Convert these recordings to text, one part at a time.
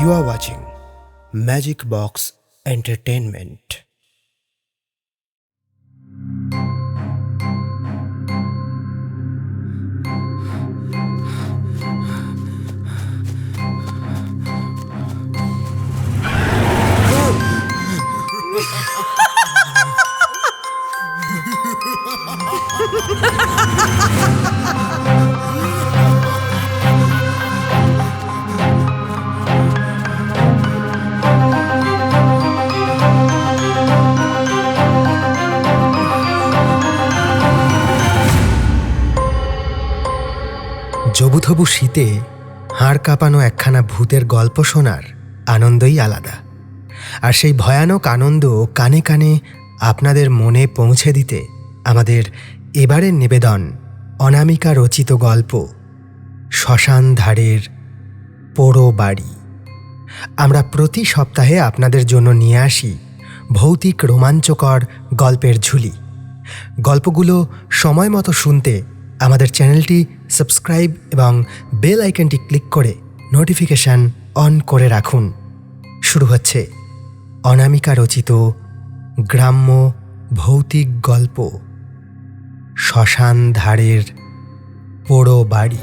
You are watching Magic Box Entertainment. জবুথবু শীতে হাড় কাঁপানো একখানা ভূতের গল্প শোনার আনন্দই আলাদা। আর সেই ভয়ানক আনন্দ কানে কানে আপনাদের মনে পৌঁছে দিতে আমাদের এবারের নিবেদন অনামিকা রচিত গল্প শ্মশান ধারের পোড়ো বাড়ি। আমরা প্রতি সপ্তাহে আপনাদের জন্য নিয়ে আসি ভৌতিক রোমাঞ্চকর গল্পের ঝুলি। গল্পগুলো সময় মতো শুনতে আমাদের চ্যানেলটি সাবস্ক্রাইব এবং বেল আইকনটি ক্লিক করে নোটিফিকেশান অন করে রাখুন। শুরু হচ্ছে অনামিকা রচিত গ্রাম্য ভৌতিক গল্প শ্মশান ধারের পোড়ো বাড়ি।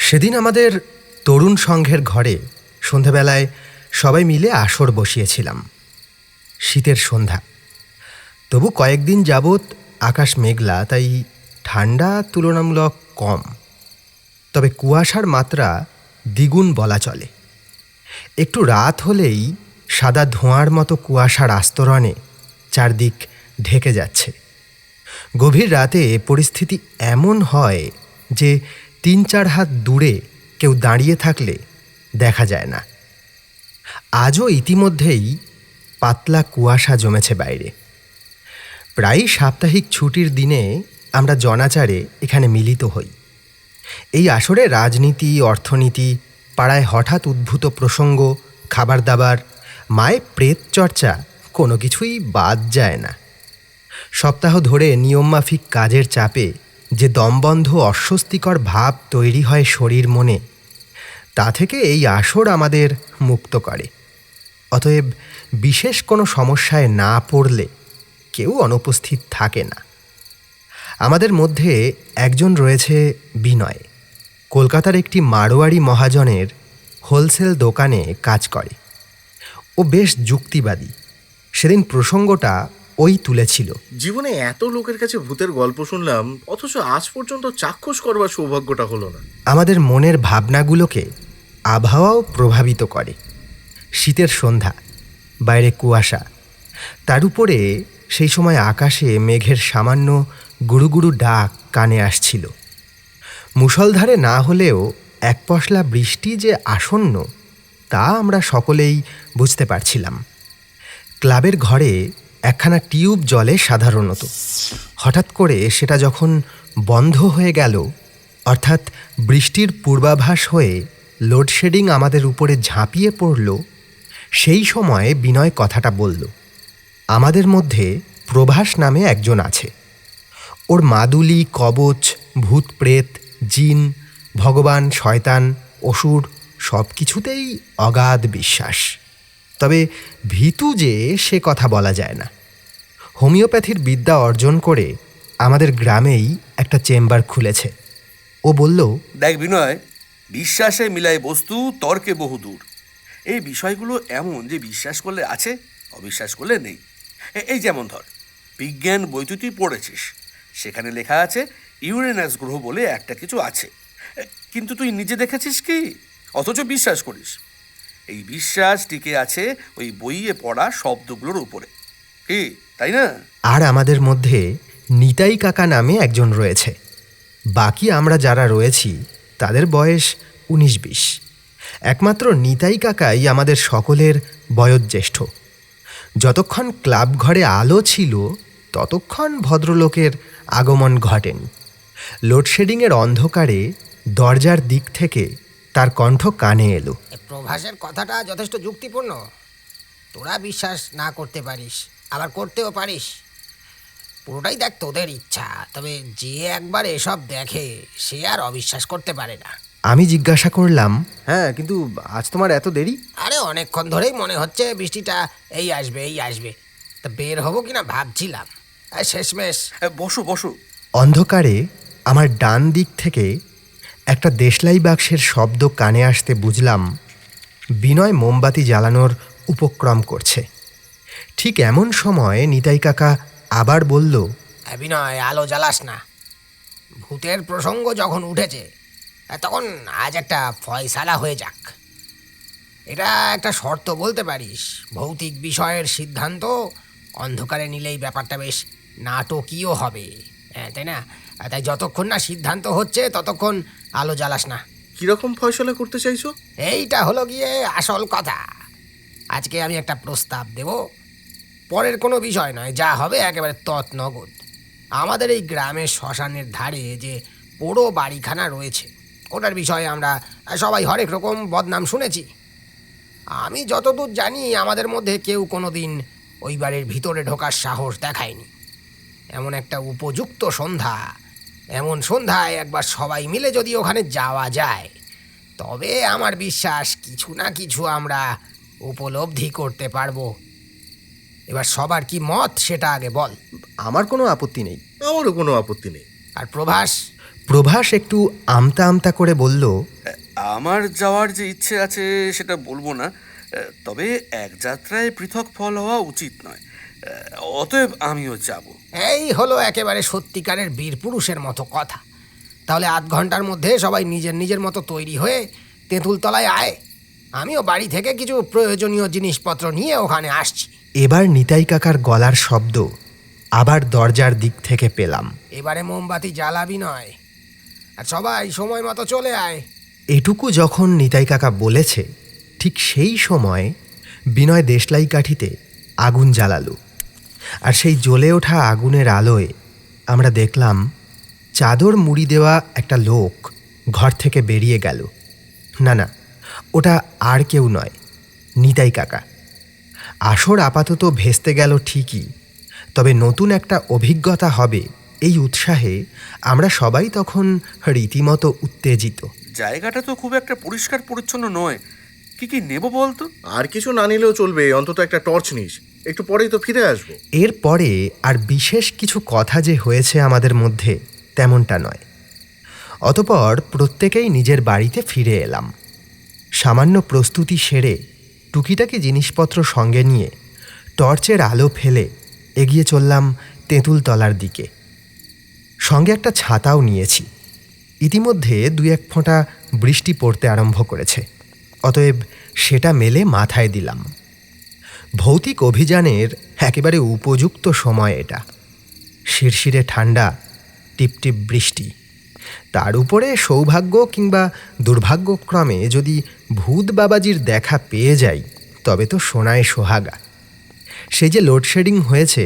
সেদিন আমাদের তরুণ সংঘের ঘরে সন্ধেবেলায় সবাই মিলে আসর বসিয়েছিলাম। শীতের সন্ধ্যা, তবু কয়েকদিন যাবৎ আকাশ মেঘলা, তাই ঠান্ডা তুলনামূলক কম, তবে কুয়াশার মাত্রা দ্বিগুণ বলা চলে। একটু রাত হলেই সাদা ধোঁয়ার মতো কুয়াশার আস্তরণে চারদিক ঢেকে যাচ্ছে। গভীর রাতে পরিস্থিতি এমন হয় যে 3-4 হাত দূরে কেউ দাঁড়িয়ে থাকলে দেখা যায় না। আজও ইতিমধ্যেই পাতলা কুয়াশা জমেছে বাইরে। প্রায় সাপ্তাহিক ছুটির দিনে আমরা জনাচারে এখানে মিলিত হই। এই আসরে রাজনীতি, অর্থনীতি, পাড়ায় হঠাৎ উদ্ভূত প্রসঙ্গ, খাবার দাবার, মায়ের প্রেত চর্চা কোনো কিছুই বাদ যায় না। সপ্তাহ ধরে নিয়মমাফিক কাজের চাপে যে দমবন্ধ অস্বস্তিকর ভাব তৈরি হয় শরীর মনে, তা থেকে এই আসর আমাদের মুক্ত করে। অতএব বিশেষ কোনো সমস্যায় না পড়লে কেউ অনুপস্থিত থাকে না। আমাদের মধ্যে একজন রয়েছে বিনয়। কলকাতার একটি মারোয়াড়ি মহাজনের হোলসেল দোকানে কাজ করে। ও বেশ যুক্তিবাদী। সেদিন প্রসঙ্গটা ওই তুলেছিল। জীবনে এত লোকের কাছে ভূতের গল্প শুনলাম, অথচ আজ পর্যন্ত চাক্ষুষ করবার সৌভাগ্যটা হলো না। আমাদের মনের ভাবনাগুলোকে আবহাওয়াও প্রভাবিত করে। শীতের সন্ধ্যা, বাইরে কুয়াশা, তার উপরে সেই সময় আকাশে মেঘের সামান্য গুড়ুগুড়ু ডাক কানে আসছিল। মুষলধারে না হলেও এক পশলা বৃষ্টি যে আসন্ন, তা আমরা সকলেই বুঝতে পারছিলাম। ক্লাবের ঘরে একখানা টিউব জ্বলে সাধারণত। হঠাৎ করে সেটা যখন বন্ধ হয়ে গেল, অর্থাৎ বৃষ্টির পূর্বাভাস হয়ে লোডশেডিং আমাদের উপরে ঝাঁপিয়ে পড়ল, সেই সময়ে বিনয় কথাটা বলল। আমাদের মধ্যে প্রভাস নামে একজন আছে। ওর মাদুলি, কবচ, ভূত প্রেত, জিন, ভগবান, শয়তান, অসুর সব কিছুতেই অগাধ বিশ্বাস। তবে ভীতু যে সে কথা বলা যায় না। হোমিওপ্যাথির বিদ্যা অর্জন করে আমাদের গ্রামেই একটা চেম্বার খুলেছে। ও বলল, দেখ বিনয়, বিশ্বাসে মিলায় বস্তু, তর্কে বহুদূর। এই বিষয়গুলো এমন যে বিশ্বাস করলে আছে, অবিশ্বাস করলে নেই। এই যেমন ধর, বিজ্ঞান বইতে তুই পড়েছিস, সেখানে লেখা আছে ইউরেনাস গ্রহ বলে একটা কিছু আছে, কিন্তু তুই নিজে দেখেছিস কি? অথচ বিশ্বাস করিস। এই বিশ্বাস টিকে আছে ওই বইয়ে পড়া শব্দগুলোর উপরে, কি তাই না? আর আমাদের মধ্যে নিতাই কাকা নামে একজন রয়েছে। বাকি আমরা যারা রয়েছি তাদের বয়স 19-20। একমাত্র নিতাই কাকাই আমাদের সকলের বয়োজ্যেষ্ঠ। যতক্ষণ ক্লাব ঘরে আলো ছিল ততক্ষণ ভদ্রলোকের আগমন ঘটেনি। লোডশেডিংয়ের অন্ধকারে দরজার দিক থেকে তার কণ্ঠ কানে এলো। প্রভাসের কথাটা যথেষ্ট যুক্তিপূর্ণ। তোরা বিশ্বাস না করতে পারিস, আবার করতেও পারিস, পুরোটাই দেখ তোদের ইচ্ছা। তবে যে একবার এসব দেখে সে আর অবিশ্বাস করতে পারে না। আমি জিজ্ঞাসা করলাম, হ্যাঁ, কিন্তু আজ তোমার এত দেরি? আরে অনেকক্ষণ ধরেই মনে হচ্ছে বৃষ্টিটা এই আসবে এই আসবে, তা বের হবো কিনা ভাবছিলাম, আর শেষমেশ। বসো বসো। অন্ধকারে আমার ডান দিক থেকে একটা দেশলাই বাক্সের শব্দ কানে আসতে বুঝলাম বিনয় মোমবাতি জ্বালানোর উপক্রম করছে। ঠিক এমন সময় নিতাই কাকা আবার বলল, বিনয়, আলো জ্বালাস না। ভূতের প্রসঙ্গ যখন উঠেছে তখন আজ একটা ফয়সালা হয়ে যাক। এটা একটা শর্ত বলতে পারিস। ভৌতিক বিষয়ের সিদ্ধান্ত অন্ধকারে নিলেই ব্যাপারটা বেশ নাটকীয় হবে, হ্যাঁ তাই না? তাই যতক্ষণ না সিদ্ধান্ত হচ্ছে ততক্ষণ আলো জ্বালাস না। কিরকম ফয়সলা করতে চাইছো? এইটা হলো গিয়ে আসল কথা। আজকে আমি একটা প্রস্তাব দেব, পরের কোনো বিষয় নয়, যা হবে একেবারে তৎনগদ। আমাদের এই গ্রামের শ্মশানের ধারে যে পোড়ো বাড়িখানা রয়েছে, ওটার বিষয়ে আমরা সবাই হরেক রকম বদনাম শুনেছি। আমি যতদূর জানি আমাদের মধ্যে কেউ কোনো দিন ওই বাড়ির ভিতরে ঢোকার সাহস দেখায়নি। এমন একটা উপযুক্ত সন্ধ্যা, এমন সন্ধ্যায় একবার সবাই মিলে যদি ওখানে যাওয়া যায়, তবে আমার বিশ্বাস কিছু না কিছু আমরা উপলব্ধি করতে পারবো। এবার সবার কি মত সেটা আগে বল। আমার কোনো আপত্তি নেই। আমারও কোনো আপত্তি নেই। আর প্রভাস? প্রভাস একটু আমতা আমতা করে বলল, আমার যাওয়ার যে ইচ্ছে আছে সেটা বলবো না, তবে এক যাত্রায় পৃথক ফল হওয়া উচিত নয়, অতএব আমিও যাব। এই হলো একেবারে সত্যিকারের বীর পুরুষের মতো কথা। তাহলে আধ ঘন্টার মধ্যে সবাই নিজের নিজের মতো তৈরি হয়ে তেঁতুলতলায় আয়। আমিও বাড়ি থেকে কিছু প্রয়োজনীয় জিনিসপত্র নিয়ে ওখানে আসছি। এবার নিতাই কাকার গলার শব্দ আবার দরজার দিক থেকে পেলাম। এবারে মোমবাতি জ্বালাবি নয়, আর সবাই সময় মতো চলে আয়। এটুকু যখন নিতাই কাকা বলেছে, ঠিক সেই সময় বিনয় দেশলাই কাঠিতে আগুন জ্বালালো। আর সেই জ্বলে ওঠা আগুনের আলোয় আমরা দেখলাম চাদর মুড়ি দেওয়া একটা লোক ঘর থেকে বেরিয়ে গেল। না না, ওটা আর কেউ নয়, নিতাই কাকা। আসর আপাতত ভেস্তে গেল ঠিকই, তবে নতুন একটা অভিজ্ঞতা হবে এই উৎসাহে আমরা সবাই তখন রীতিমতো উত্তেজিত। জায়গাটা তো খুব একটা পরিষ্কার পরিচ্ছন্ন নয়, কি কি নেব বলতো? আর কিছু না নিলেও চলবে, অন্তত একটা টর্চ নিস, একটু পরেই তো ফিরে আসবো। এরপরে আর বিশেষ কিছু কথা যে হয়েছে আমাদের মধ্যে তেমনটা নয়। অতপর প্রত্যেকেই নিজের বাড়িতে ফিরে এলাম। সামান্য প্রস্তুতি সেরে টুকিটাকি জিনিসপত্র সঙ্গে নিয়ে টর্চের আলো ফেলে এগিয়ে চললাম তেঁতুলতলার দিকে। সঙ্গে একটা ছাতাও নিয়েছি। ইতিমধ্যে ২-১ ফোঁটা বৃষ্টি পড়তে আরম্ভ করেছে, অতএব সেটা মেলে মাথায় দিলাম। ভৌতিক অভিযানের একেবারে উপযুক্ত সময় এটা। শিরশিরে ঠান্ডা, টিপটিপ বৃষ্টি, তার উপরে সৌভাগ্য কিংবা দুর্ভাগ্যক্রমে যদি ভূত বাবাজির দেখা পেয়ে যাই, তবে তো সোনায় সোহাগা। সে যে লোডশেডিং হয়েছে,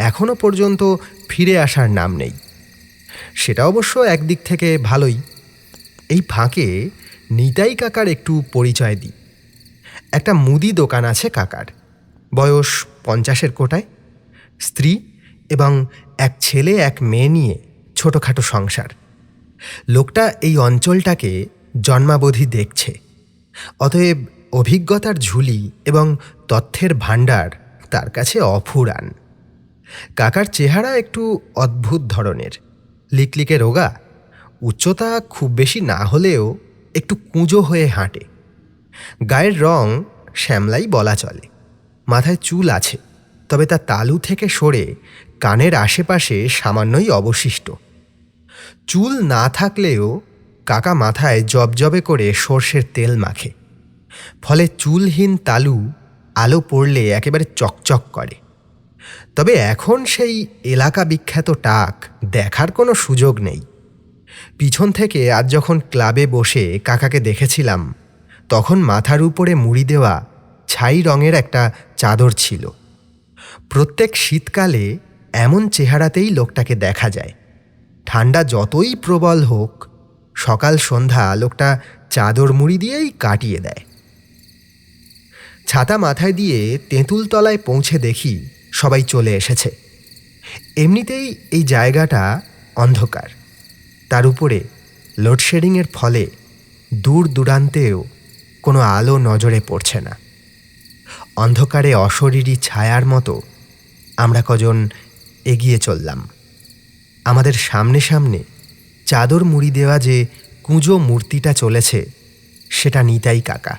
এখনও পর্যন্ত ফিরে আসার নাম নেই। সেটা অবশ্য একদিক থেকে ভালোই। এই ফাঁকে নিতাই কাকার একটু পরিচয় দিই। একটা মুদি দোকান আছে কাকার, বয়স 50-এর কোটায়, স্ত্রী এবং এক ছেলে এক মেয়ে নিয়ে ছোটোখাটো সংসার। লোকটা এই অঞ্চলটাকে জন্মাবধি দেখছে, অতএব অভিজ্ঞতার ঝুলি এবং তথ্যের ভাণ্ডার তার কাছে অফুরান। কাকার চেহারা একটু অদ্ভুত ধরনের, লিকলিকে রোগা, উচ্চতা খুব বেশি না হলেও একটু কুঁজো হয়ে হাঁটে। গায়ের রং শ্যামলাই বলা চলে। মাথায় চুল আছে, তবে তা তালু থেকে সরে কানের আশেপাশে সামান্যই অবশিষ্ট। চুল না থাকলেও কাকা মাথায় জবজবে করে সর্ষের তেল মাখে, ফলে চুলহীন তালু আলো পড়লে একেবারে চকচক করে। তবে এখন সেই এলাকা বিখ্যাত টাক দেখার কোনো সুযোগ নেই। পিছন থেকে আজ যখন ক্লাবে বসে কাকাকে দেখেছিলাম, তখন মাথার উপরে মুড়ি দেওয়া ছাই রঙের একটা চাদর ছিল। প্রত্যেক শীতকালে এমন চেহারাতেই লোকটাকে দেখা যায়। ঠান্ডা যতই প্রবল হোক, সকাল সন্ধ্যা লোকটা চাদর মুড়ি দিয়েই কাটিয়ে দেয়। ছাতা মাথায় দিয়ে তেঁতুলতলায় পৌঁছে দেখি সবাই চলে এসেছে। এমনিতেই এই জায়গাটা অন্ধকার, তার উপরে লোডশেডিংয়ের ফলে দূর দূরান্তেও কোনো আলো নজরে পড়ছে না। অন্ধকারে অশরীরী ছায়ার মতো আমরা কজন এগিয়ে চললাম। আমাদের সামনে সামনে চাদর মুড়ি দেওয়া যে কুঁজো মূর্তিটা চলেছে, সেটা নিতাই কাকা।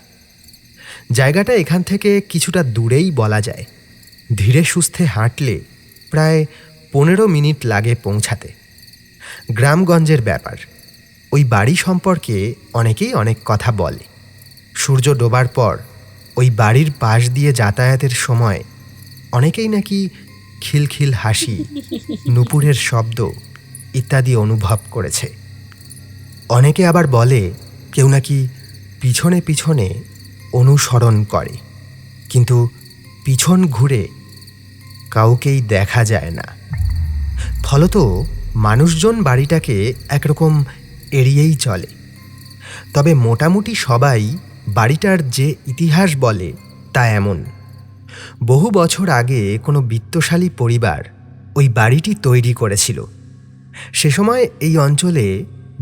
জায়গাটা এখান থেকে কিছুটা দূরেই বলা যায়। ধীরে সুস্থে হাঁটলে প্রায় 15 মিনিট লাগে পৌঁছাতে। গ্রামগঞ্জের ব্যাপার, ওই বাড়ি সম্পর্কে অনেকেই অনেক কথা বলে। সূর্য ডোবার পর ওই বাড়ির পাশ দিয়ে যাতায়াতের সময় অনেকেই নাকি খিলখিল হাসি, নুপুরের শব্দ ইত্যাদি অনুভব করেছে। অনেকে আবার বলে কেউ নাকি পিছনে পিছনে অনুসরণ করে, কিন্তু পিছন ঘুরে কাউকেই দেখা যায় না। ফলত মানুষজন বাড়িটাকে একরকম এড়িয়েই চলে। তবে মোটামুটি সবাই বাড়িটার যে ইতিহাস বলে তা এমন: বহু বছর আগে কোনো বিত্তশালী পরিবার ওই বাড়িটি তৈরি করেছিল। সে সময় এই অঞ্চলে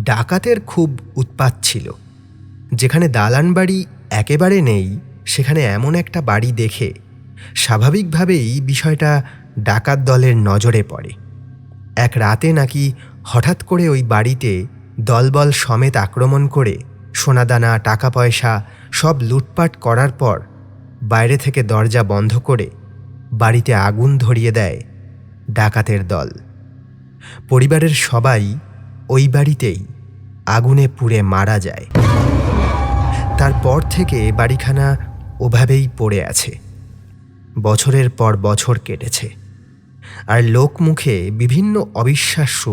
ডাকাতের খুব উৎপাত ছিল। যেখানে দালান বাড়ি একেবারে নেই, সেখানে এমন একটা বাড়ি দেখে স্বাভাবিকভাবেই বিষয়টা ডাকাত দলের নজরে পড়ে। এক রাতে নাকি হঠাৎ করে ওই বাড়িতে দলবল সমেত আক্রমণ করে সোনাদানা, টাকা পয়সা সব লুটপাট করার পর বাইরে থেকে দরজা বন্ধ করে বাড়িতে আগুন ধরিয়ে দেয় ডাকাতের দল। পরিবারের সবাই ওই বাড়িতেই আগুনে পুড়ে মারা যায়। তারপর থেকে বাড়িখানা ওভাবেই পড়ে আছে। বছরের পর বছর কেটেছে, আর লোকমুখে বিভিন্ন অবিশ্বাস্য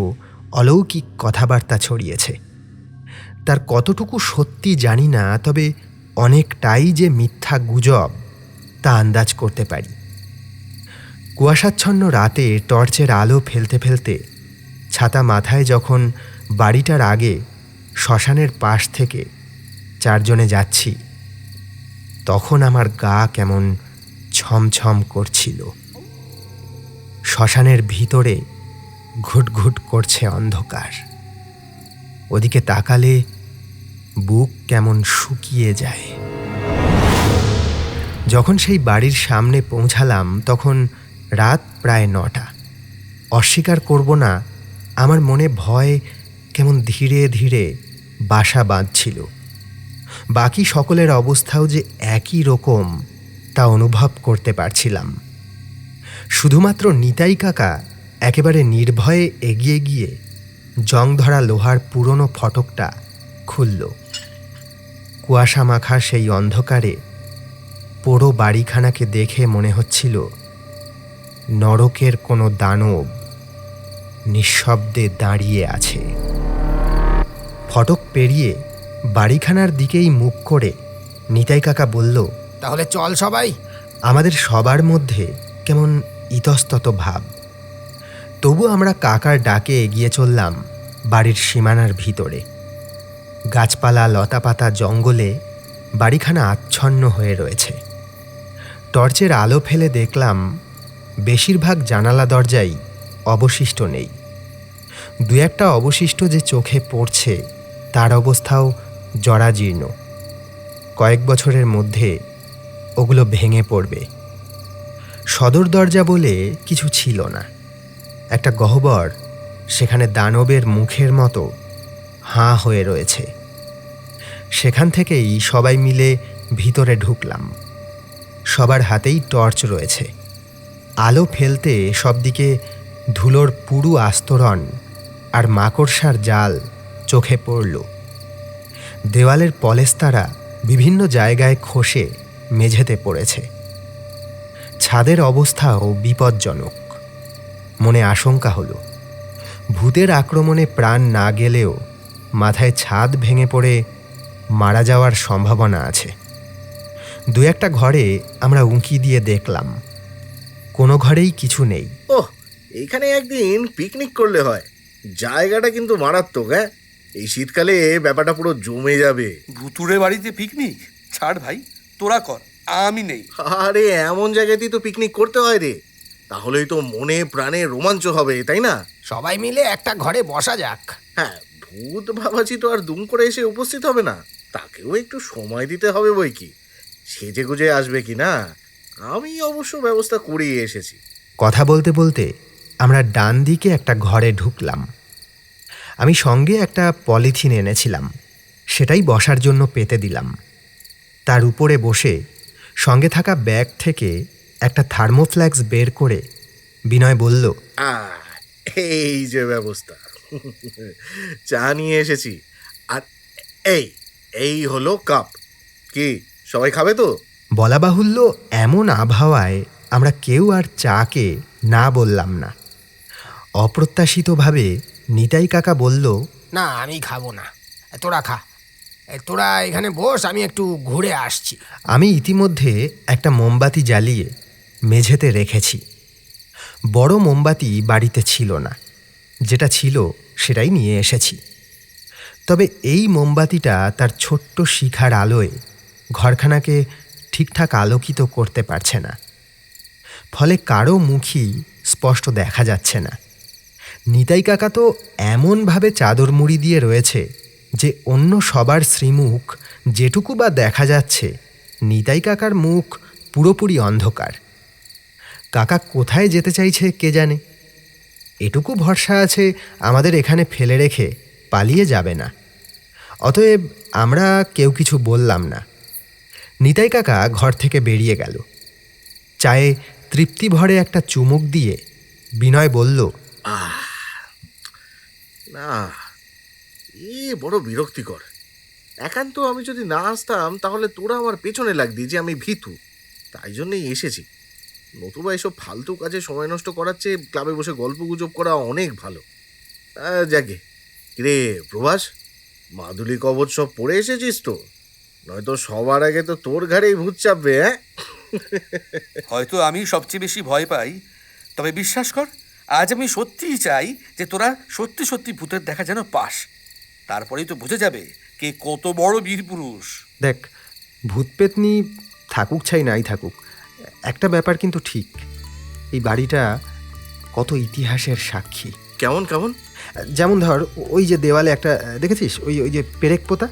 অলৌকিক কথাবার্তা ছড়িয়েছে। তার কতটুকু সত্যি জানি না, তবে অনেকটাই যে মিথ্যা গুজব তা আন্দাজ করতে পারি। কুয়াশাচ্ছন্ন রাতে টর্চের আলো ফেলতে ফেলতে ছাতা মাথায় যখন বাড়িটার আগে শ্মশানের পাশ থেকে 4 জনে যাচ্ছি, তখন আমার গা কেমন ছমছম করছিল। শ্মশানের ভিতরে ঘুটঘুট করছে অন্ধকার। ওদিকে তাকালে বুক কেমন শুকিয়ে যায়। যখন সেই বাড়ির সামনে পৌঁছালাম তখন রাত প্রায় 9টা। অস্বীকার করব না, আমার মনে ভয় কেমন ধীরে ধীরে বাসা বাঁধছিল। বাকি সকলের অবস্থাও যে একই রকম তা অনুভব করতে পারছিলাম। শুধুমাত্র নিতাই কাকা একেবারে নির্ভয়ে এগিয়ে গিয়ে জং ধরা লোহার পুরনো ফটকটা খুলল। কুয়াশা মাখা সেই অন্ধকারে পোড়ো বাড়িখানাকে দেখে মনে হচ্ছিল নরকের কোনো দানব নিঃশব্দে দাঁড়িয়ে আছে। ফটক পেরিয়ে বাড়িখানার দিকেই মুখ করে নিতাই কাকা বলল, তাহলে চল সবাই। আমাদের সবার মধ্যে কেমন ইতস্তত ভাব। তবু আমরা কাকার ডাকে এগিয়ে চললাম বাড়ির সীমানার ভিতরে। গাছপালা, লতাপাতা, জঙ্গলে বাড়িখানা আচ্ছন্ন হয়ে রয়েছে। টর্চের আলো ফেলে দেখলাম বেশিরভাগ জানালা দরজাই অবশিষ্ট নেই। 2-1টা অবশিষ্ট যে চোখে পড়ছে তার অবস্থাও জরাজীর্ণ। কয়েক বছরের মধ্যে ওগুলো ভেঙে পড়বে। সদর দরজা বলে কিছু ছিল না। একটা গহ্বর সেখানে দানবের মুখের মতো হাঁ হয়ে রয়েছে। সেখান থেকেই সবাই মিলে ভিতরে ঢুকলাম। সবার হাতেই টর্চ রয়েছে। আলো ফেলতে সবদিকে ধুলোর পুরু আস্তরণ আর মাকড়সার জাল চোখে পড়ল। দেওয়ালের পলেস্তারা বিভিন্ন জায়গায় খসে মেঝেতে পড়েছে। ছাদের অবস্থাও বিপজ্জনক। মনে আশঙ্কা হলো ভূতের আক্রমণে প্রাণ না গেলেও মাথায় ছাদ ভেঙে পড়ে মারা যাওয়ার সম্ভাবনা আছে। 2-1টা ঘরে আমরা উঁকি দিয়ে দেখলাম, কোনো ঘরেই কিছু নেই। ওহ, এইখানে একদিন পিকনিক করলে হয়। জায়গাটা কিন্তু মারাত্মক। হ্যাঁ, এই শীতকালে ব্যাপারটা পুরো জমে যাবে। ভুতুড়ে বাড়িতে পিকনিক? ছাড় ভাই, তোরা কর, আমি নেই। আরে এমন জায়গাতেই তো পিকনিক করতে হয় রে, তাহলেই তো মনে প্রাণে রোমাঞ্চ হবে, তাই না? সবাই মিলে একটা ঘরে বসা যাক। হ্যাঁ, ভূত বাবাজি তো আর দুম করে এসে উপস্থিত হবে না, তাকেও একটু সময় দিতে হবে বই কি। সেজে গুজে আসবে কি না, আমি অবশ্য ব্যবস্থা করিয়ে এসেছি। কথা বলতে বলতে আমরা ডান দিকে একটা ঘরে ঢুকলাম। আমি সঙ্গে একটা পলিথিন এনেছিলাম, সেটাই বসার জন্য পেতে দিলাম। তার উপরে বসে সঙ্গে থাকা ব্যাগ থেকে একটা থার্মোফ্ল্যাক্স বের করে বিনয় বলল, এই যে ব্যবস্থা, চা নিয়ে এসেছি। আর এই এই হলো কাপ। কি সবাই খাবে তো? বলা বাহুল্য, এমন আবহাওয়ায় আমরা কেউ আর চাকে না বললাম না। অপ্রত্যাশিতভাবে নিতাই কাকা বলল, না, আমি খাবো না, তোরা খা। তোরা এখানে বস, আমি একটু ঘুরে আসছি। আমি ইতিমধ্যে একটা মোমবাতি জ্বালিয়ে মেঝেতে রেখেছি। বড় মোমবাতি বাড়িতে ছিল না, যেটা ছিল সেটাই নিয়ে এসেছি। তবে এই মোমবাতিটা তার ছোট্ট শিখার আলোয় ঘরখানাকে ঠিকঠাক আলোকিত করতে পারছে না, ফলে কারো মুখই স্পষ্ট দেখা যাচ্ছে না। নিতাই কাকা তো এমনভাবে চাদর মুড়ি দিয়ে রয়েছে যে অন্য সবার শ্রীমুখ যেটুকু বা দেখা যাচ্ছে, নিতাই কাকার মুখ পুরোপুরি অন্ধকার। কাকা কোথায় যেতে চাইছে কে জানে। এটুকু ভরসা আছে আমাদের এখানে ফেলে রেখে পালিয়ে যাবে না। অতএব আমরা কেউ কিছু বললাম না। নিতাই কাকা ঘর থেকে বেরিয়ে গেল। চায়ে তৃপ্তি ভরে একটা চুমুক দিয়ে বিনয় বলল, না, এ বড় বিরক্তিকর। একান্ত আমি যদি না আসতাম তাহলে তোরা আমার পেছনে লাগতি যে আমি ভীতু, তাই জন্যই এসেছি। নতুবা এসব ফালতু কাজে সময় নষ্ট করার চেয়ে ক্লাবে বসে গল্প গুজব করা অনেক ভালো। যাকে কিরে প্রভাস, মাদুলি কবচ সব পড়ে এসেছিস তো? নয়তো সবার আগে তো তোর ঘাড়েই ভূত চাপবে। হ্যাঁ, হয়তো আমি সবচেয়ে বেশি ভয় পাই, তবে বিশ্বাস কর, আজ আমি সত্যিই চাই যে তোরা সত্যি সত্যি ভূতের দেখা যেন পাস। তারপরেই তো বুঝে যাবে কে কত বড় বীর পুরুষ। দেখ, ভূত পেতনি থাকুক চাই নাই থাকুক, একটা ব্যাপার কিন্তু ঠিক, এই বাড়িটা কত ইতিহাসের সাক্ষী। কেমন কেমন? যেমন ধর, ওই যে দেওয়ালে একটা দেখেছিস, ওই ওই যে পেরেক পোতা,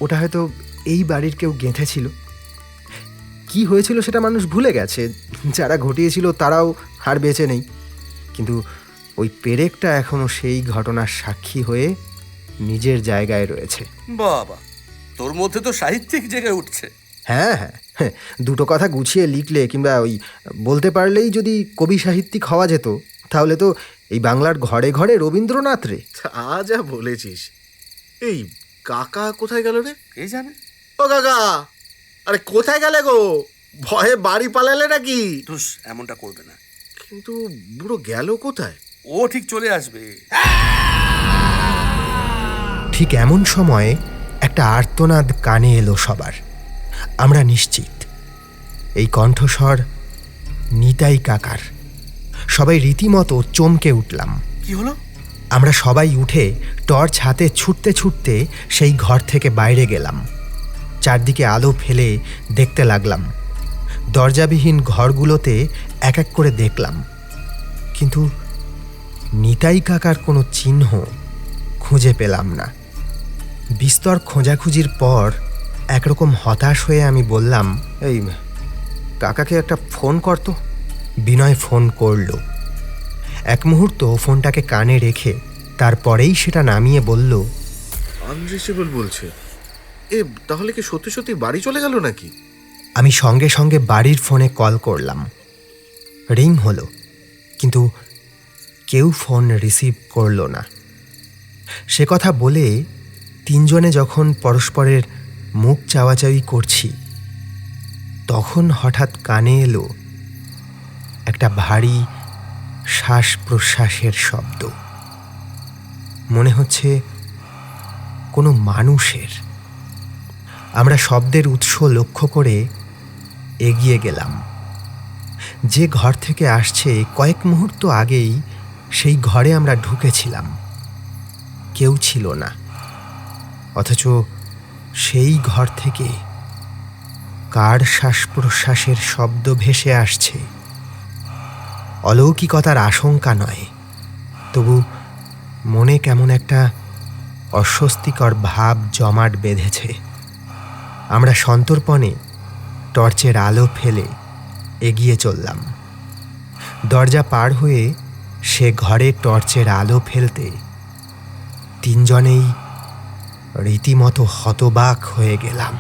ওটা হয়তো এই বাড়ির কেউ গেঁথেছিল। কি হয়েছিল সেটা মানুষ ভুলে গেছে, যারা ঘটিয়েছিল তারাও আর বেঁচে নেই, কিন্তু ওই পেরেকটা এখনো সেই ঘটনার সাক্ষী হয়ে নিজের জায়গায় রয়েছে। বাবা, তোর মধ্যে তো সাহিত্যিক জেগে উঠছে। হ্যাঁ হ্যাঁ হ্যাঁ, দুটো কথা গুছিয়ে লিখলে কিংবা ওই বলতে পারলেই যদি কবি সাহিত্যিক হওয়া যেত, তাহলে তো এই বাংলার ঘরে ঘরে রবীন্দ্রনাথ রে। তা যা বলেছিস। এই কাকা কোথায় গেল রে? কে জানে। ও কাকা, আরে কোথায় গেলে গো? ভয়ে বাড়ি পালালে নাকি? ধুস, এমনটা করবে না। কিন্তু বুড়ো গেল কোথায়? ও ঠিক চলে আসবে। ঠিক এমন সময়ে একটা আর্তনাদ কানে এলো সবার। আমরা নিশ্চিত এই কণ্ঠস্বর নিতাই কাকার। সবাই রীতিমতো চমকে উঠলাম। কি হলো? আমরা সবাই উঠে টর্চ হাতে ছুটতে ছুটতে সেই ঘর থেকে বাইরে গেলাম। চারদিকে আলো ফেলে দেখতে লাগলাম। দরজাবিহীন ঘরগুলোতে এক এক করে দেখলাম, কিন্তু নিতাই কাকার কোনো চিহ্ন খুঁজে পেলাম না। বিস্তর খোঁজাখুঁজির পর একরকম হতাশ হয়ে আমি বললাম, এই কাকাকে একটা ফোন করতো। বিনয় ফোন করল। এক মুহূর্ত ফোনটাকে কানে রেখে তারপরেই সেটা নামিয়ে বলল, আনরিচেবল বলছে। এ তাহলে কি সত্যি সত্যি বাড়ি চলে গেল নাকি? আমি সঙ্গে সঙ্গে বাড়ির ফোনে কল করলাম। রিং হলো, কিন্তু কেউ ফোন রিসিভ করল না। সে কথা বলে তিনজনে যখন পরস্পরের মুখ চাওয়াচাওয়ি করছি, তখন হঠাৎ কানে এলো একটা ভারী শ্বাস প্রশ্বাসের শব্দ। মনে হচ্ছে কোনো মানুষের। আমরা শব্দের উৎস লক্ষ্য করে এগিয়ে গেলাম। যে ঘর থেকে আসছে কয়েক মুহূর্ত আগেই সেই ঘরে আমরা ঢুকেছিলাম। কেউ ছিল না, অথচ সেই ঘর থেকে কার শ্বাস প্রশ্বাসের শব্দ ভেসে আসছে। অলৌকিকতার আশঙ্কা নয়, তবু মনে কেমন একটা অস্বস্তিকর ভাব জমাট বেঁধেছে। আমরা সন্তর্পণে টর্চের আলো ফেলে এগিয়ে চললাম। দরজা পার হয়ে সে ঘরে টর্চের আলো ফেলতে তিনজনেই রীতিমতো হতবাক হয়ে গেলাম।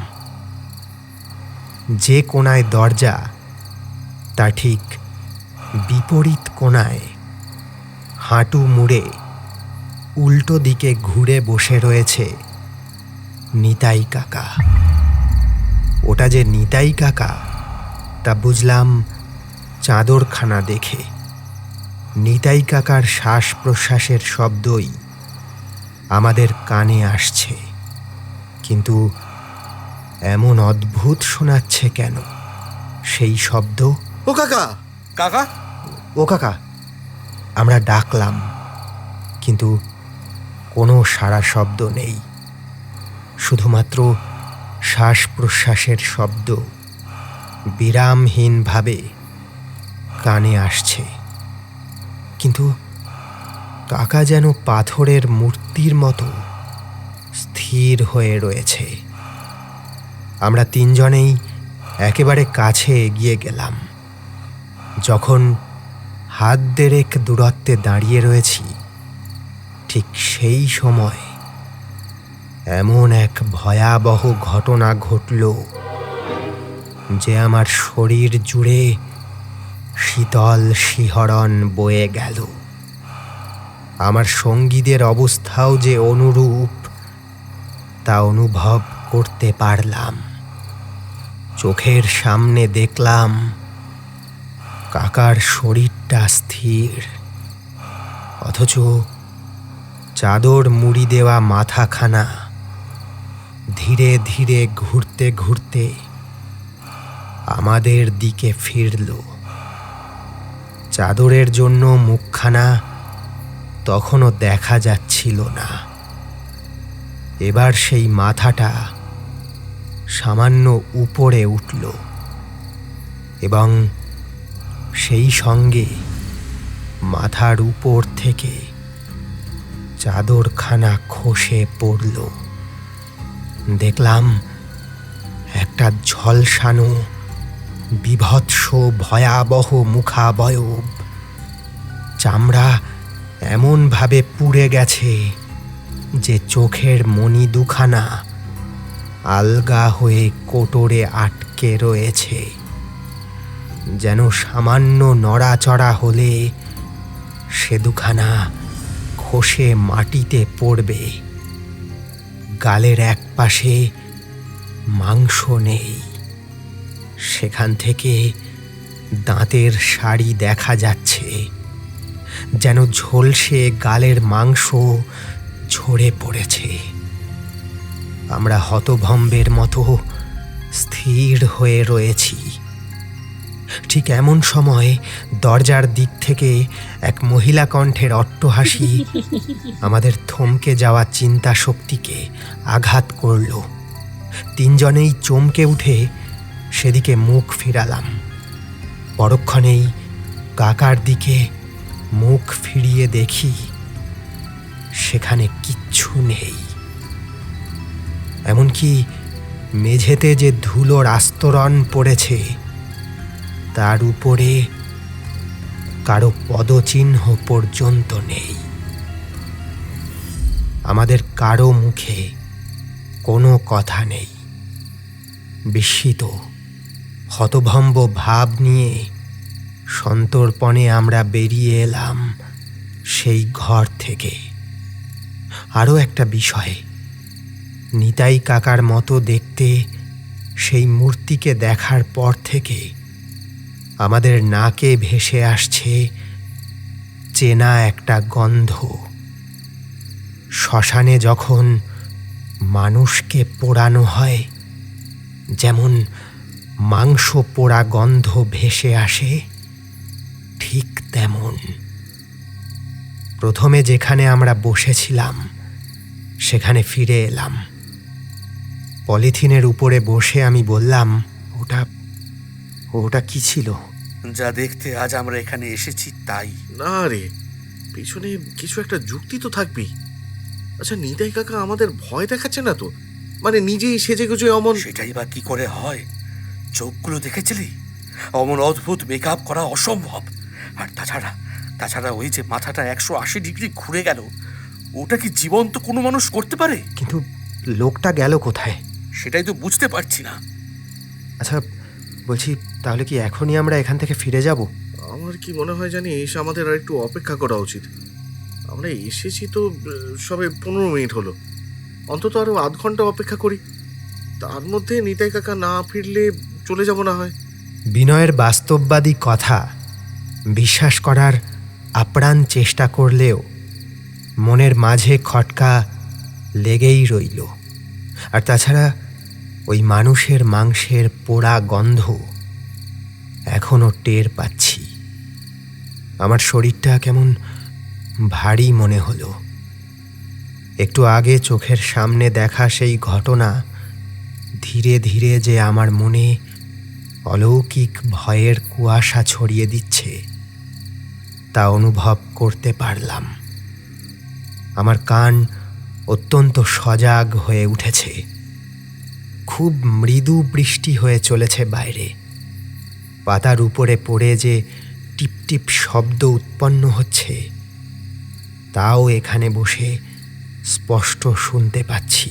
যে কোণায় দরজা, তা ঠিক বিপরীত কোণায় হাঁটু মুড়ে উল্টো দিকে ঘুরে বসে রয়েছে নিতাই কাকা। ওটা যে নিতাই কাকা তা বুঝলাম চাদরখানা দেখে। নিতাই কাকার শ্বাস প্রশ্বাসের শব্দই আমাদের কানে আসছে, কিন্তু এমন অদ্ভুত শোনাচ্ছে কেন সেই শব্দ? ও কাকা! কাকা, ও কাকা! আমরা ডাকলাম, কিন্তু কোনো সাড়া শব্দ নেই। শুধুমাত্র শ্বাস প্রশ্বাসের শব্দ বিরামহীনভাবে কানে আসছে। কিন্তু কাকা যেন পাথরের মূর্তির মতো স্থির হয়ে রয়েছে। আমরা তিনজনেই একেবারে কাছে এগিয়ে গেলাম। যখন হাত দেড়েক দূরত্বে দাঁড়িয়ে রয়েছি, ঠিক সেই সময় এমন এক ভয়াবহ ঘটনা ঘটল যে আমার শরীর জুড়ে শীতল শিহরণ বয়ে গেল। আমার সঙ্গীদের অবস্থাও যে অনুরূপ তা অনুভব করতে পারলাম। চোখের সামনে দেখলাম কাকার শরীরটা স্থির, অথচ চাদর মুড়ি দেওয়া মাথাখানা ধীরে ধীরে ঘুরতে ঘুরতে আমাদের দিকে ফিরল। চাদরের জন্য মুখখানা তখনও দেখা যাচ্ছিল না। এবার সেই মাথাটা সামান্য উপরে উঠল এবং সেই সঙ্গে মাথার উপর থেকে চাদরখানা খসে পড়ল। দেখলাম একটা ঝলসানো বিভৎস ভয়াবহ মুখাবয়ব। চামড়া এমনভাবে পুড়ে গেছে যে চোখের মণি দুখানা আলগা হয়ে কোটরে আটকে রয়েছে, যেন সামান্য নড়াচড়া হলে সে দুখানা খসে মাটিতে পড়বে। গালের এক পাশে মাংস নেই, সেখান থেকে দাঁতের সারি দেখা যাচ্ছে, যেন ঝলসে গালের মাংস ঝরে পড়েছে। আমরা হতভম্বের মতো স্থির হয়ে রয়েছি। ঠিক এমন সময় দরজার দিক থেকে এক মহিলা কণ্ঠের অট্টহাসি আমাদের থমকে যাওয়া চিন্তা শক্তিকে আঘাত করল। তিনজনেই চমকে উঠে সেদিকে মুখ ফিরালাম। পরক্ষণেই কাকার দিকে মুখ ফিরিয়ে দেখি সেখানে কিচ্ছু নেই। এমনকি মেঝেতে যে ধুলোর আস্তরণ পড়েছে তার উপরে কারো পদচিহ্ন পর্যন্ত নেই। আমাদের কারো মুখে কোনো কথা নেই। বিস্মিত হতভম্ব ভাব নিয়ে সন্তর্পণে আমরা বেরিয়ে এলাম সেই ঘর থেকে। আরও একটা বিষয়, নিতাই কাকার মতো দেখতে সেই মূর্তিকে দেখার পর থেকে আমাদের নাকে ভেসে আসছে চেনা একটা গন্ধ। শ্মশানে যখন মানুষকে পোড়ানো হয়, যেমন মাংস পোড়া গন্ধ ভেসে আসে, ঠিক তেমন। প্রথমে যেখানে আমরা বসেছিলাম সেখানে ফিরে এলাম। পলিথিনের উপরে বসে আমি বললাম, ওটা ওটা কি ছিল? যা দেখতে আজ আমরা এখানে এসেছি তাই। না রে, পেছনে কিছু একটা যুক্তি তো থাকবেই। আচ্ছা, নিতাই কাকা আমাদের ভয় দেখাচ্ছে না তো? মানে নিজেই সেজে গুজে অমন। সেটাই বা কি করে হয়? চোখগুলো দেখেছিলি? অমন অদ্ভুত মেকআপ করা অসম্ভব। আর তাছাড়া ওই যে মাথাটা 180 ডিগ্রি ঘুরে গেল, ওটা কি জীবন্ত কোনো মানুষ করতে পারে? কিন্তু লোকটা গেল কোথায়? সেটাই তো বুঝতে পারছি না। আচ্ছা বলছি, তাহলে কি এখনই আমরা এখান থেকে ফিরে যাব? আমার কি মনে হয় জানিস, আমাদের আর একটু অপেক্ষা করা উচিত। আমরা এসেছি তো সবে 15 মিনিট হলো, অন্তত আরো আধ ঘন্টা অপেক্ষা করি। তার মধ্যে নিতাই কাকা না ফিরলে চলে যাব না হয়। বিনয়ের বাস্তববাদী কথা বিশ্বাস করার আপ্রাণ চেষ্টা করলেও মনের মাঝে খটকা লেগেই রইল। আর তাছাড়া ওই মানুষের মাংসের পোড়া গন্ধ এখনো টের পাচ্ছি। আমার শরীরটা কেমন ভারী মনে হলো। একটু আগে চোখের সামনে দেখা সেই ঘটনা ধীরে ধীরে যে আমার মনে অলৌকিক ভয়ের কুয়াশা ছড়িয়ে দিচ্ছে তা অনুভব করতে পারলাম। আমার কান অত্যন্ত সজাগ হয়ে উঠেছে। খুব মৃদু বৃষ্টি হয়ে চলেছে বাইরে। পাতার উপরে পড়ে যে টিপটিপ শব্দ উৎপন্ন হচ্ছে তাও এখানে বসে স্পষ্ট শুনতে পাচ্ছি।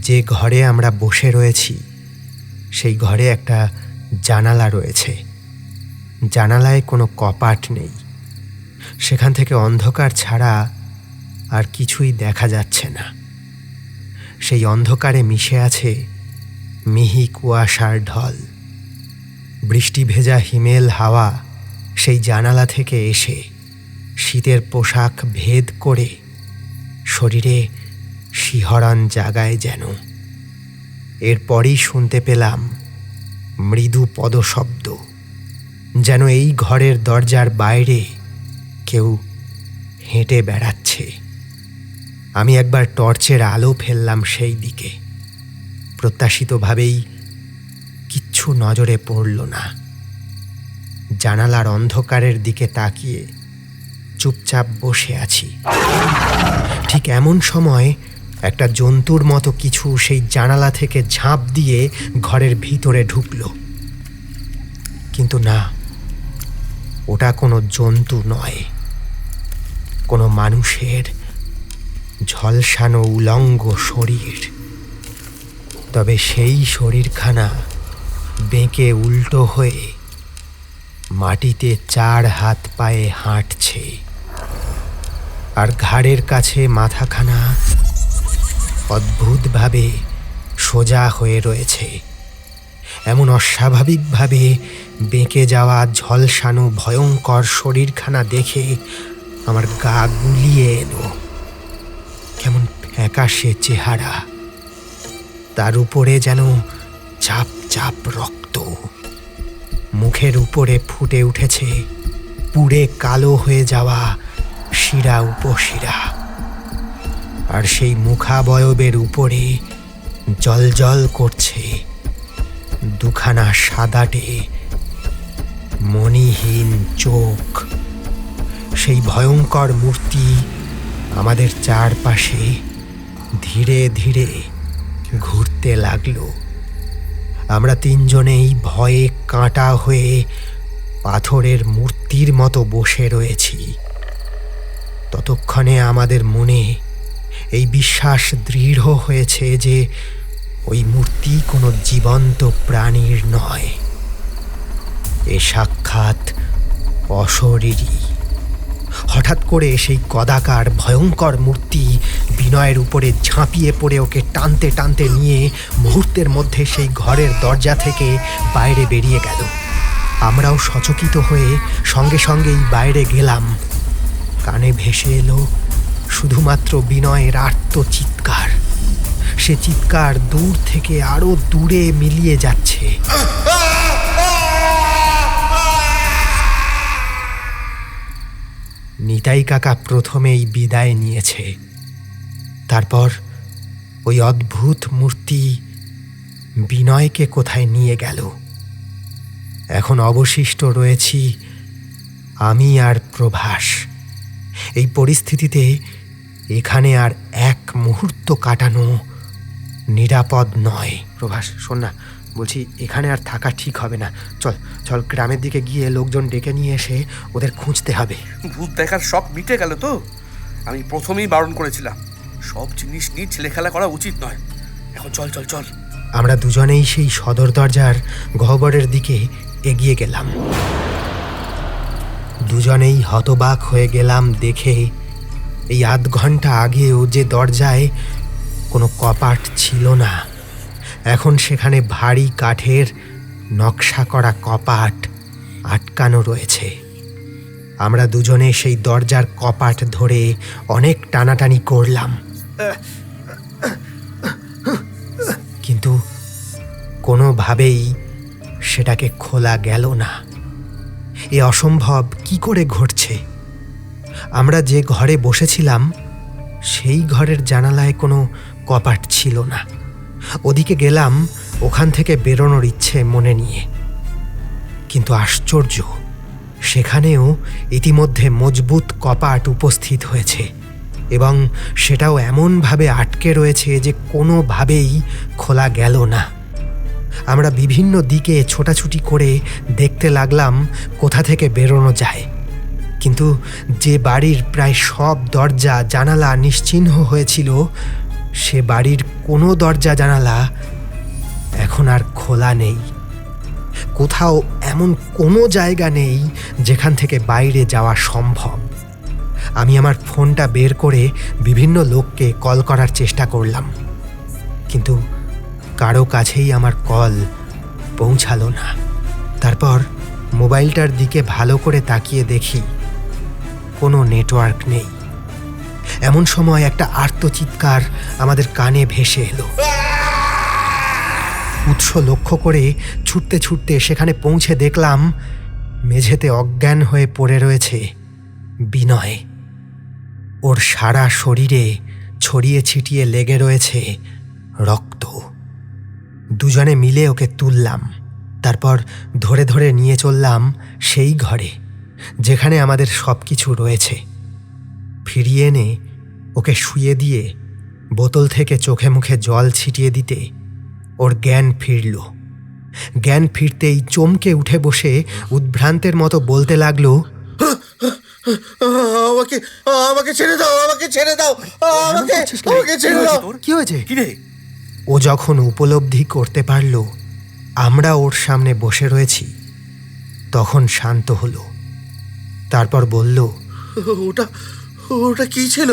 যে ঘরে আমরা বসে রয়েছি সেই ঘরে একটা জানালা রয়েছে। জানালায় কোনো কপাট নেই। সেখান থেকে অন্ধকার ছাড়া আর কিছুই দেখা যাচ্ছে না। সেই অন্ধকারে মিশে আছে মিহি কুয়াশার ঢল। বৃষ্টি ভেজা হিমেল হাওয়া সেই জানালা থেকে এসে শীতের পোশাক ভেদ করে শরীরে শিহরণ জাগায় যেন। এরপরই শুনতে পেলাম মৃদু পদশব্দ, যেন এই ঘরের দরজার বাইরে কেউ হেঁটে বেড়াচ্ছে। আমি একবার টর্চের আলো ফেললাম সেই দিকে। প্রত্যাশিতভাবেই কিচ্ছু নজরে পড়ল না। জানালার অন্ধকারের দিকে তাকিয়ে চুপচাপ বসে আছি। ঠিক এমন সময় একটা জন্তুর মতো কিছু সেই জানালা থেকে ঝাঁপ দিয়ে ঘরের ভিতরে ঢুকল। কিন্তু না, ওটা কোনো জন্তু নয়, কোনো মানুষের ঝলসানো উলঙ্গ শরীর। তবে সেই শরীরখানা বেঁকে উল্টো হয়ে মাটিতে 4 হাত পায়ে হাঁটছে। আর ঘাড়ের কাছে মাথাখানা অদ্ভুতভাবে সোজা হয়ে রয়েছে। এমন অস্বাভাবিকভাবে বেঁকে যাওয়া ঝলসানো ভয়ঙ্কর শরীরখানা দেখে আমার গা গুলিয়ে এলো। কেমন ফ্যাকাশে চেহারা, তার উপরে যেন চাপ চাপ রক্ত। মুখের উপরে ফুটে উঠেছে পুড়ে কালো হয়ে যাওয়া শিরা উপশিরা। আর সেই মুখাবয়বের উপরে জলজল করছে দুখানা সাদাটে মণিহীন চোখ। সেই ভয়ঙ্কর মূর্তি আমাদের চারপাশে ধীরে ধীরে ঘুরতে লাগলো। আমরা তিনজনেই ভয়ে কাঁটা হয়ে পাথরের মূর্তির মতো বসে রয়েছি। ততক্ষণে আমাদের মনে এই বিশ্বাস দৃঢ় হয়েছে যে ওই মূর্তি কোনো জীবন্ত প্রাণীর নয়, এ সাক্ষাৎ অশরীরী। হঠাৎ করে সেই কদাকার ভয়ঙ্কর মূর্তি বিনয়ের উপরে ঝাঁপিয়ে পড়ে ওকে টানতে টানতে নিয়ে মুহূর্তের মধ্যে সেই ঘরের দরজা থেকে বাইরে বেরিয়ে গেল। আমরাও সচকিত হয়ে সঙ্গে সঙ্গেই বাইরে গেলাম। কানে ভেসে এলো শুধুমাত্র বিনয়ের আর্ত চিৎকার। সে চিৎকার দূর থেকে আরো দূরে মিলিয়ে যাচ্ছে। নিতাই কাকা প্রথমেই বিদায় নিয়েছে। তারপর ওই অদ্ভুত মূর্তি বিনয়কে কোথায় নিয়ে গেল। এখন অবশিষ্ট রয়েছি আমি আর প্রভাস। এই পরিস্থিতিতে এখানে আর এক মুহূর্ত কাটানো নিরাপদ নয়। প্রভাস, শোন না, বলছি এখানে আর থাকা ঠিক হবে না। চল চল, গ্রামের দিকে গিয়ে লোকজন ডেকে নিয়ে এসে ওদের খুঁজতে হবে। ভূত দেখার শখ মিটে গেল তো? আমি প্রথমেই বারণ করেছিলাম, সব জিনিস নিয়ে ছেলেখেলা করা উচিত নয়। এখন চল চল চল। আমরা দুজনেই সেই সদর দরজার গহ্বরের দিকে এগিয়ে গেলাম। দুজনেই হতবাক হয়ে গেলাম দেখে এই আধ ঘন্টা আগেও যে দরজায় কোনো কপাট ছিল না, এখন সেখানে ভারী কাঠের নকশা করা কপাট আটকানো রয়েছে। আমরা দুজনে সেই দরজার কপাট ধরে অনেক টানাটানি করলাম, কিন্তু কোনোভাবেই সেটাকে খোলা গেল না। এ অসম্ভব কি করে ঘটছে? আমরা যে ঘরে বসেছিলাম সেই ঘরের জানালায় কোনো কপাট ছিল না। ওদিকে গেলাম ওখান থেকে বেরোনোর ইচ্ছে মনে নিয়ে, কিন্তু আশ্চর্য, সেখানেও ইতিমধ্যে মজবুত কপাট উপস্থিত হয়েছে এবং সেটাও এমনভাবে আটকে রয়েছে যে কোনোভাবেই খোলা গেল না। আমরা বিভিন্ন দিকে ছোটাছুটি করে দেখতে লাগলাম কোথা থেকে বেরোনো যায়, কিন্তু যে বাড়ির প্রায় সব দরজা জানালা নিশ্চিহ্ন হয়েছিল সে বাড়ির কোনো দরজা জানালা এখন আর খোলা নেই। কোথাও এমন কোনো জায়গা নেই যেখান থেকে বাইরে যাওয়া সম্ভব। আমি আমার ফোনটা বের করে বিভিন্ন লোককে কল করার চেষ্টা করলাম, কিন্তু কারো কাছেই আমার কল পৌঁছালো না। তারপর মোবাইলটার দিকে ভালো করে তাকিয়ে দেখি কোনো নেটওয়ার্ক নেই। এমন সময় একটা আর্তচিৎকার আমাদের কানে ভেসে এলো। উৎস লক্ষ্য করে ছুটতে ছুটতে সেখানে পৌঁছে দেখলাম মেঝেতে অজ্ঞান হয়ে পড়ে রয়েছে বিনয়। ওর সারা শরীরে ছড়িয়ে ছিটিয়ে লেগে রয়েছে রক্ত। দুজনে মিলে ওকে তুললাম, তারপর ধরে ধরে নিয়ে চললাম সেই ঘরে যেখানে আমাদের সব কিছু রয়েছে। ফিরিয়ে এনে ওকে শুয়ে দিয়ে বোতল থেকে চোখে মুখে জল ছিটিয়ে দিতে ওর জ্ঞান ফিরল। জ্ঞান ফিরতেই চমকে উঠে বসে উদ্ভ্রান্তের মতো বলতে লাগলো, আমাকে আমাকে ছেড়ে দাও, আমাকে ছেড়ে দাও, আমাকে ছেড়ে দাও। কি হয়েছে? কি রে? ও যখন উপলব্ধি করতে পারল আমরা ওর সামনে বসে রয়েছি তখন শান্ত হলো। তারপর বলল, ওটা ওটা কি ছিল?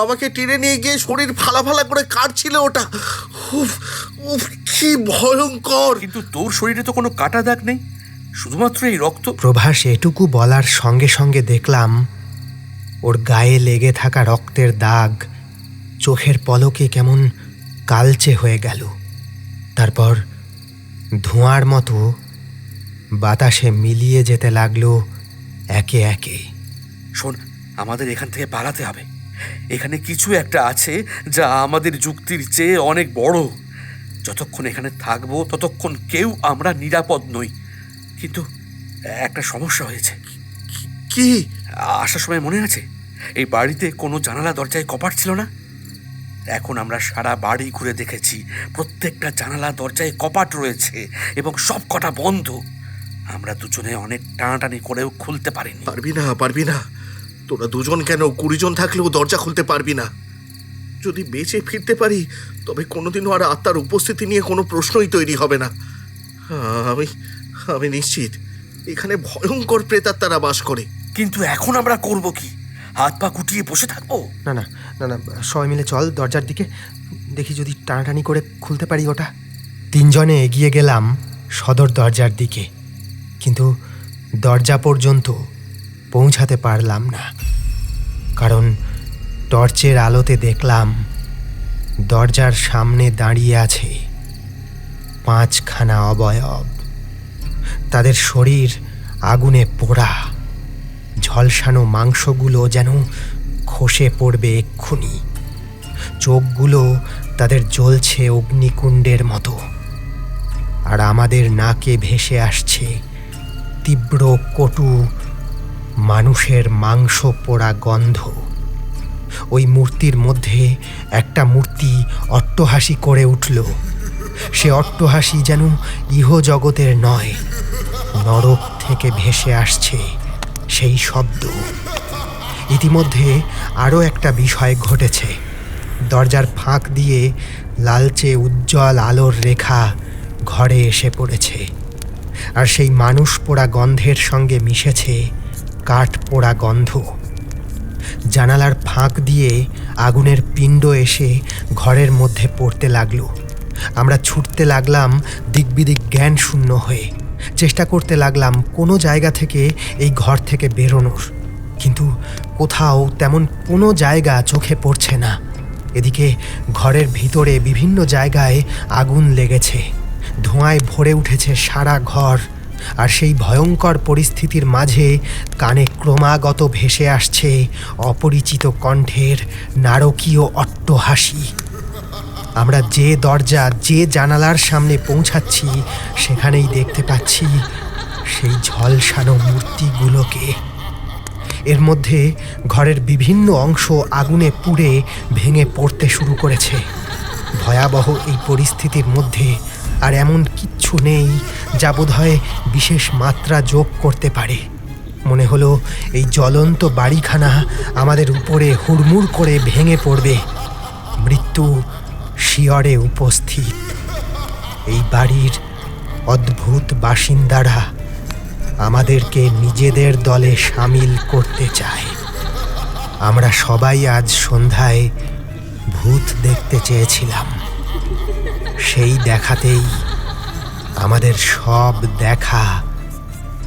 আমাকে টেনে নিয়ে গিয়ে শরীর ফালা ফালা করে কাটছিল ওটা। উফ উফ, কি ভয়ঙ্কর! কিন্তু তোর শরীরে তো কোনো কাটা দাগ নেই, শুধুমাত্র এই রক্ত। প্রভাস এটুকু বলার সঙ্গে সঙ্গে দেখলাম ওর গায়ে লেগে থাকা রক্তের দাগ চোখের পলকে কেমন কালচে হয়ে গেল। তারপর ধোঁয়ার মতো বাতাসে মিলিয়ে যেতে লাগলো একে একে। শোন, আমাদের এখান থেকে পালাতে হবে। এখানে কিছু একটা আছে যা আমাদের যুক্তির চেয়ে অনেক বড়। যতক্ষণ এখানে থাকবো ততক্ষণ কেউ আমরা নিরাপদ নই। কিন্তু একটা সমস্যা হয়েছে। কি? আসার সময় মনে আছে এই বাড়িতে কোনো জানালা দরজায় কপাট ছিল না? এখন আমরা সারা বাড়ি ঘুরে দেখেছি, প্রত্যেকটা জানালা দরজায় কপাট রয়েছে এবং সব কটা বন্ধ। আমরা দুজনে অনেক টানাটানি করেও খুলতে পারিনি। পারবি না। তোরা দুজন কেন, 20 জন থাকলেও দরজা খুলতে পারবি না। যদি বেঁচে ফিরতে পারি তবে কোনোদিনও আর আত্মার উপস্থিতি নিয়ে কোনো প্রশ্নই তৈরি হবে না। আমি নিশ্চিত এখানে ভয়ঙ্কর প্রেতাত্মারা বাস করে। কিন্তু এখন আমরা করব কি? হাত পা গুটিয়ে বসে থাকবো? না না না না, সবাই মিলে চল দরজার দিকে, দেখি যদি টানাটানি করে খুলতে পারি ওটা। তিনজনে এগিয়ে গেলাম সদর দরজার দিকে, কিন্তু দরজা পর্যন্ত পৌঁছাতে পারলাম না, কারণ টর্চের আলোতে দেখলাম দরজার সামনে দাঁড়িয়ে আছে 5খানা অবয়ব। তাদের শরীর আগুনে পোড়া, ঝলসানো মাংসগুলো যেন খসে পড়বে এক্ষুনি। চোখগুলো তাদের জ্বলছে অগ্নিকুণ্ডের মতো, আর আমাদের নাকে ভেসে আসছে তীব্র কটু মানুষের মাংস পোড়া গন্ধ। ওই মূর্তির মধ্যে একটা মূর্তি অট্টহাসি করে উঠল। সে অট্টহাসি যেন ইহজগতের নয়, নরক থেকে ভেসে আসছে সেই শব্দ। ইতিমধ্যে আরও একটা বিষয় ঘটেছে। দরজার ফাঁক দিয়ে লালচে উজ্জ্বল আলোর রেখা ঘরে এসে পড়েছে, আর সেই মানুষ পোড়া গন্ধের সঙ্গে মিশেছে কাঠ পোড়া গন্ধ। জানালার ফাঁক দিয়ে আগুনের পিণ্ড এসে ঘরের মধ্যে পড়তে লাগলো। আমরা ছুটতে লাগলাম দিকবিদিক জ্ঞান শূন্য হয়ে, চেষ্টা করতে লাগলাম কোনো জায়গা থেকে এই ঘর থেকে বেরোনোর, কিন্তু কোথাও তেমন কোনো জায়গা চোখে পড়ছে না। এদিকে ঘরের ভিতরে বিভিন্ন জায়গায় আগুন লেগেছে, ধোঁয়ায় ভরে উঠেছে সারা ঘর, আর সেই ভয়ঙ্কর পরিস্থিতির মাঝে কানে ক্রমাগত ভেসে আসছে অপরিচিত কণ্ঠের নারকীয় অট্টহাসি। আমরা যে দরজা, যে জানালার সামনে পৌঁছাচ্ছি, সেখানেই দেখতে পাচ্ছি সেই ঝলসানো মূর্তিগুলোকে। এর মধ্যে ঘরের বিভিন্ন অংশ আগুনে পুড়ে ভেঙে পড়তে শুরু করেছে। ভয়াবহ এই পরিস্থিতির মধ্যে আর এমন কিচ্ছু নেই যা বোধহয় বিশেষ মাত্রা যোগ করতে পারে। মনে হলো এই জ্বলন্ত বাড়িখানা আমাদের উপরে হুড়মুড় করে ভেঙে পড়বে। মৃত্যু শিয়রে উপস্থিত। এই বাড়ির অদ্ভুত বাসিন্দারা আমাদেরকে নিজেদের দলে সামিল করতে চায়। আমরা সবাই আজ সন্ধ্যায় ভূত দেখতে চেয়েছিলাম। সেই দেখাতেই আমাদের সব দেখা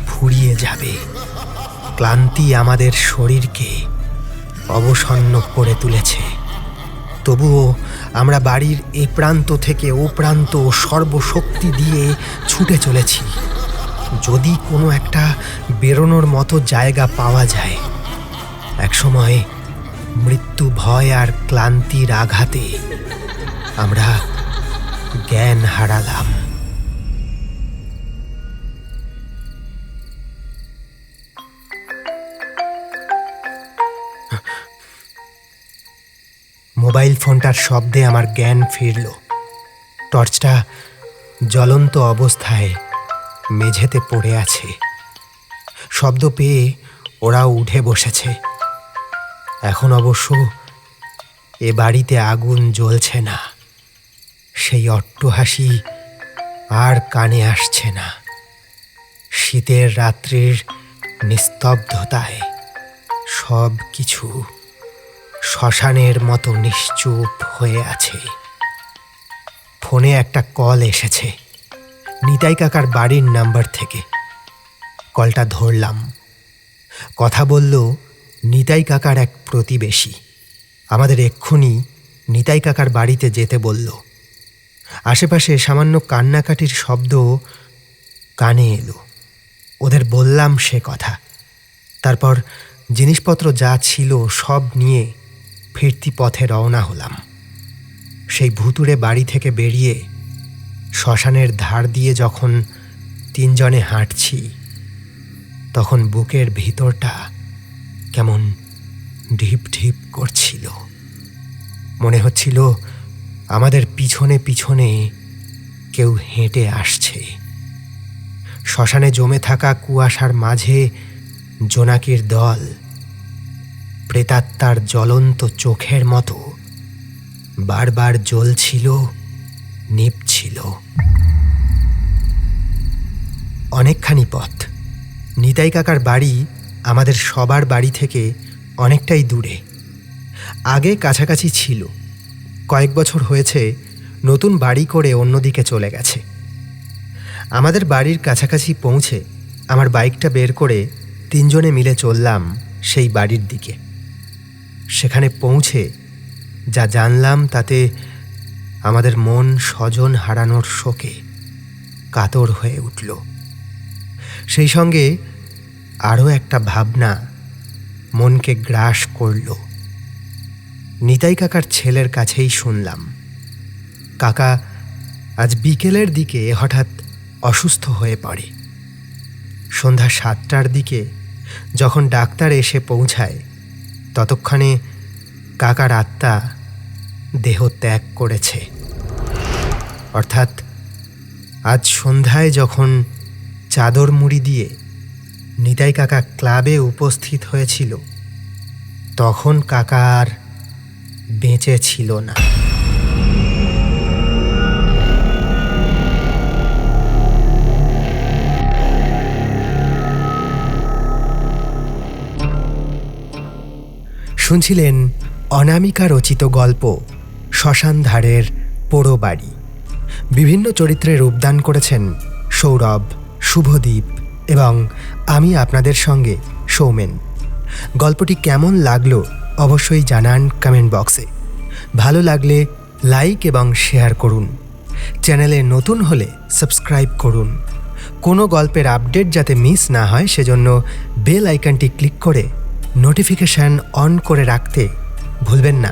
ফুরিয়ে যাবে। ক্লান্তি আমাদের শরীরকে অবসন্ন করে তুলেছে। তবুও আমরা বাড়ির এ প্রান্ত থেকে ও প্রান্ত সর্বশক্তি দিয়ে ছুটে চলেছি। যদি কোনো একটা বেরোনোর মতো জায়গা পাওয়া যায়। একসময় মৃত্যু ভয় আর ক্লান্তির আঘাতে আমরা জ্ঞান হারালাম। মোবাইল ফোনটার শব্দে আমার জ্ঞান ফিরল। টর্চটা জ্বলন্ত অবস্থায় মেঝেতে পড়ে আছে। শব্দ পেয়ে ওরাও উঠে বসেছে। এখন অবশ্য এ বাড়িতে আগুন জ্বলছে না। সেই অট্টহাসি আর কানে আসছে না। শীতের রাত্রির নিস্তব্ধতায় সব কিছু শ্মশানের মতো নিশ্চুপ হয়ে আছে। ফোনে একটা কল এসেছে নিতাই কাকার বাড়ির নাম্বার থেকে। কলটা ধরলাম। কথা বলল নিতাই কাকার এক প্রতিবেশী। আমাদের এক্ষুনি নিতাই কাকার বাড়িতে যেতে বলল। আশেপাশে সামান্য কান্নাকাটির শব্দ কানে এলো। ওদের বললাম সে কথা। তারপর জিনিসপত্র যা ছিল সব নিয়ে ফিরতি পথে রওনা হলাম। সেই ভুতুড়ে বাড়ি থেকে বেরিয়ে শ্মশানের ধার দিয়ে যখন তিনজনে হাঁটছি, তখন বুকের ভিতরটা কেমন ঢিপ ঢিপ করছিল। মনে হচ্ছিল আমাদের পিছনে পিছনে কেউ হেঁটে আসছে। শ্মশানে জমে থাকা কুয়াশার মাঝে জোনাকির দল প্রেতাত্মার জ্বলন্ত চোখের মতো বারবার জ্বলছিল, নিভছিল। অনেকখানি পথ। নিতাই কাকার বাড়ি আমাদের সবার বাড়ি থেকে অনেকটাই দূরে। আগে কাছাকাছি ছিল, কয়েক বছর হয়েছে নতুন বাড়ি করে অন্যদিকে চলে গেছে। আমাদের বাড়ির কাছাকাছি পৌঁছে আমার বাইকটা বের করে তিনজনে মিলে চললাম সেই বাড়ির দিকে। সেখানে পৌঁছে যা জানলাম তাতে আমাদের মন স্বজন হারানোর শোকে কাতর হয়ে উঠল। সেই সঙ্গে আরও একটা ভাবনা মনকে গ্রাস করল। নিতাই কাকার ছেলের কাছেই শুনলাম, কাকা আজ বিকেলের দিকে হঠাৎ অসুস্থ হয়ে পড়ে। সন্ধ্যা 7টার দিকে যখন ডাক্তার এসে পৌঁছায়, ততক্ষণে কাকার আত্মা দেহ ত্যাগ করেছে। অর্থাৎ আজ সন্ধ্যায় যখন চাদর মুড়ি দিয়ে নিতাই কাকা ক্লাবে উপস্থিত হয়েছিল, তখন কাকা আর বেঁচে ছিল না। শুনছিলেন অনামিকা রচিত গল্প শ্মশান ধারের পোড়ো বাড়ি। বিভিন্ন চরিত্রে রূপদান করেছেন সৌরভ, শুভদীপ এবং আমি আপনাদের সঙ্গে সৌমেন। গল্পটি কেমন লাগলো অবশ্যই জানান কমেন্ট বক্সে। ভালো লাগলে লাইক এবং শেয়ার করুন। চ্যানেলে নতুন হলে সাবস্ক্রাইব করুন। কোনো গল্পের আপডেট যাতে মিস না হয় সেজন্য বেল আইকনটি ক্লিক করে নোটিফিকেশান অন করে রাখতে ভুলবেন না।